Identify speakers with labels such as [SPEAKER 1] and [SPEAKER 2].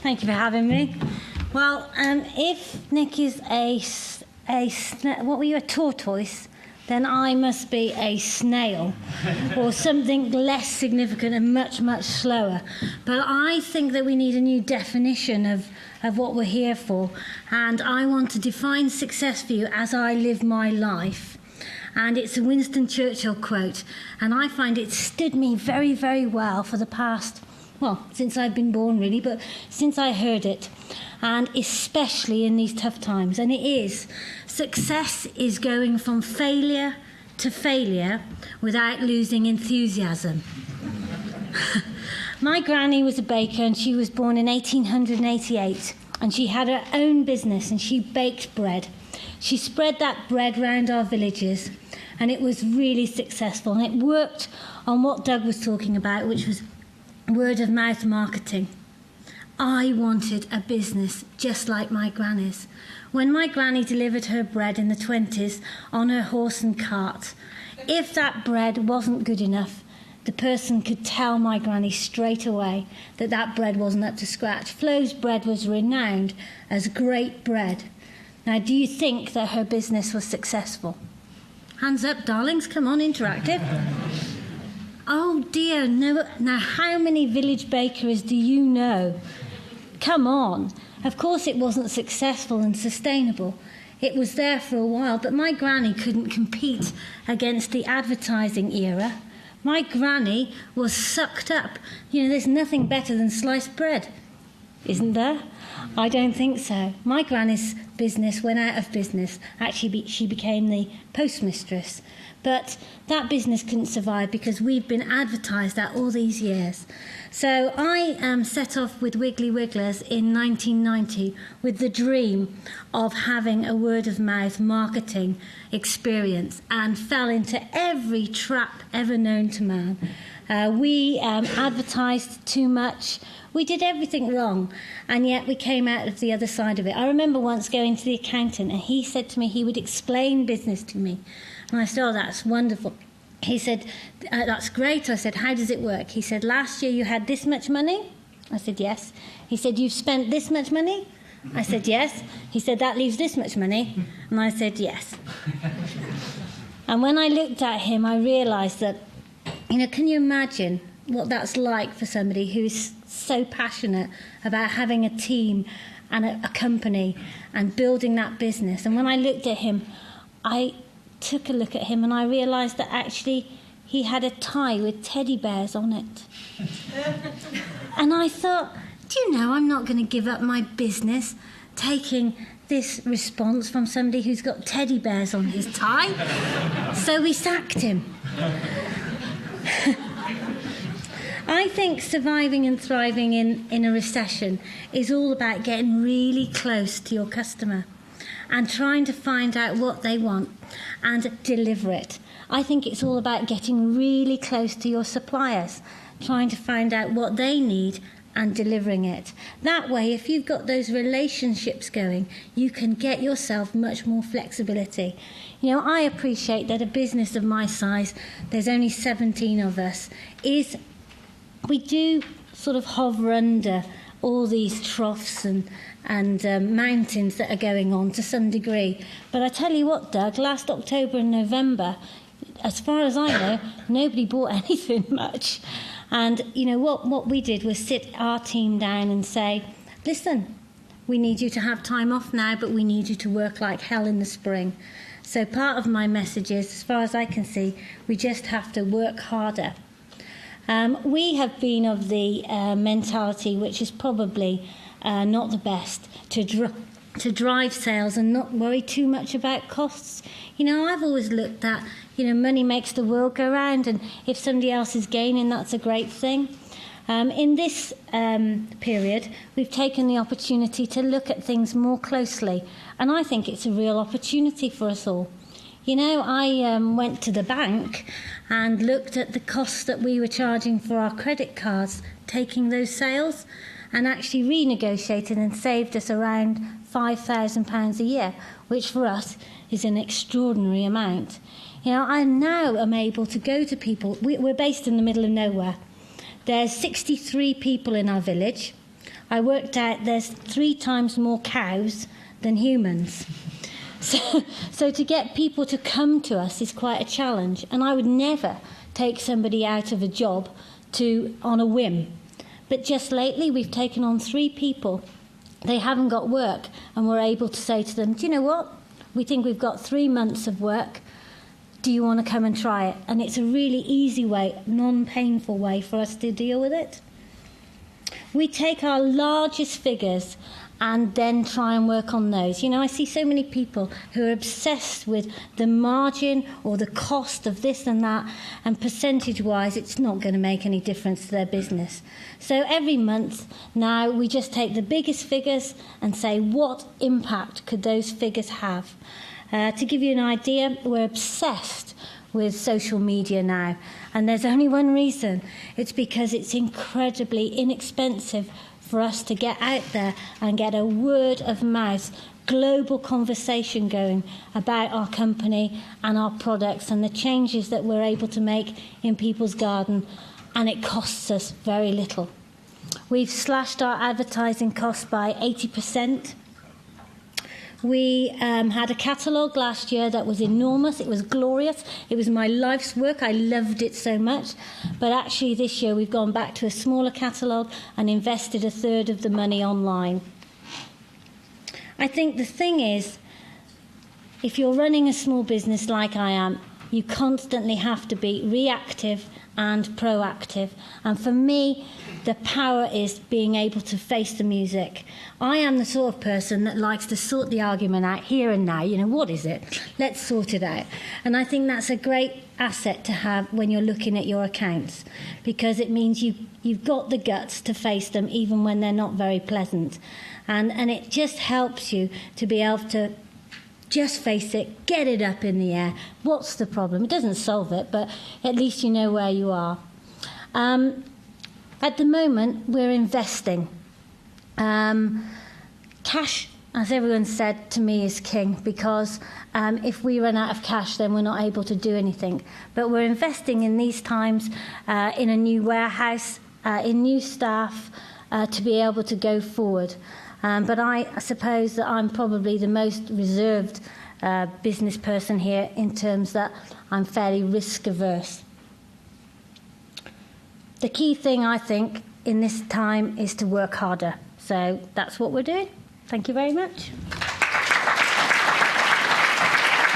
[SPEAKER 1] Thank you for having me. Well, if Nick is a tortoise, then I must be a snail or something less significant and much, much slower. But I think that we need a new definition of what we're here for. And I want to define success for you as I live my life. And it's a Winston Churchill quote. And I find it stood me very, very well for the past, well, since I've been born really, but since I heard it. And especially in these tough times. And it is, success is going from failure to failure without losing enthusiasm. My granny was a baker and she was born in 1888 and she had her own business and she baked bread. She spread that bread round our villages and it was really successful and it worked on what Doug was talking about, which was word of mouth marketing. I wanted a business just like my granny's. When my granny delivered her bread in the 20s on her horse and cart, if that bread wasn't good enough, the person could tell my granny straight away that that bread wasn't up to scratch. Flo's bread was renowned as great bread. Now, do you think that her business was successful? Hands up, darlings. Come on, interactive. Oh, dear. No. Now, how many village bakeries do you know? Come on. Of course it wasn't successful and sustainable. It was there for a while, but my granny couldn't compete against the advertising era. My granny was sucked up. You know, there's nothing better than sliced bread, isn't there? I don't think so. My granny's business went out of business. Actually, she became the postmistress. But that business couldn't survive because we've been advertised at all these years. So I set off with Wiggly Wigglers in 1990 with the dream of having a word-of-mouth marketing experience and fell into every trap ever known to man. We advertised too much. We did everything wrong, and yet we came out of the other side of it. I remember once going to the accountant, and he said to me he would explain business to me. And I said, oh, that's wonderful. He said, that's great. I said, how does it work? He said, last year you had this much money? I said, yes. He said, you've spent this much money? I said, yes. He said, that leaves this much money? And I said, yes. And when I looked at him, I realised that, you know, can you imagine what that's like for somebody who's so passionate about having a team and a company and building that business? And when I looked at him, I took a look at him and I realised that actually he had a tie with teddy bears on it. And I thought, do you know, I'm not going to give up my business taking this response from somebody who's got teddy bears on his tie. So we sacked him. I think surviving and thriving in a recession is all about getting really close to your customer and trying to find out what they want and deliver it. I think it's all about getting really close to your suppliers, trying to find out what they need and delivering it. That way, if you've got those relationships going, you can get yourself much more flexibility. You know, I appreciate that a business of my size, there's only 17 of us, we do sort of hover under all these troughs and mountains that are going on to some degree. But I tell you what, Doug, last October and November, as far as I know, nobody bought anything much. And, you know, what we did was sit our team down and say, listen, we need you to have time off now, but we need you to work like hell in the spring. So part of my message is, as far as I can see, we just have to work harder. We have been of the mentality, which is probably not the best, to drive sales and not worry too much about costs. You know, I've always looked at, you know, money makes the world go round, and if somebody else is gaining, that's a great thing. In this period, we've taken the opportunity to look at things more closely, and I think it's a real opportunity for us all. You know, I went to the bank and looked at the costs that we were charging for our credit cards, taking those sales, and actually renegotiated and saved us around £5,000 a year, which for us is an extraordinary amount. You know, I now am able to go to people. We're based in the middle of nowhere. There's 63 people in our village. I worked out there's 3 times more cows than humans. So to get people to come to us is quite a challenge. And I would never take somebody out of a job on a whim. But just lately, we've taken on 3 people. They haven't got work, and we're able to say to them, do you know what? We think we've got 3 months of work. Do you want to come and try it? And it's a really easy way, non-painful way for us to deal with it. We take our largest figures and then try and work on those. You know, I see so many people who are obsessed with the margin or the cost of this and that, and percentage-wise, it's not going to make any difference to their business. So every month now, we just take the biggest figures and say, what impact could those figures have? To give you an idea, we're obsessed with social media now, and there's only one reason. It's because it's incredibly inexpensive for us to get out there and get a word of mouth, global conversation going about our company and our products and the changes that we're able to make in people's garden, and it costs us very little. We've slashed our advertising costs by 80%. We had a catalogue last year that was enormous. It was glorious. It was my life's work. I loved it so much. But actually this year we've gone back to a smaller catalogue and invested 1/3 of the money online. I think the thing is, if you're running a small business like I am, you constantly have to be reactive and proactive. And for me, the power is being able to face the music. I am the sort of person that likes to sort the argument out here and now. You know, what is it? Let's sort it out. And I think that's a great asset to have when you're looking at your accounts, because it means you've got the guts to face them even when they're not very pleasant. And it just helps you to be able to just face it, get it up in the air. What's the problem? It doesn't solve it, but at least you know where you are. At the moment, we're investing. Cash, as everyone said to me, is king, because if we run out of cash, then we're not able to do anything. But we're investing in these times in a new warehouse, in new staff, to be able to go forward. But I suppose that I'm probably the most reserved business person here in terms that I'm fairly risk averse. The key thing, I think, in this time is to work harder. So that's what we're doing. Thank you very much.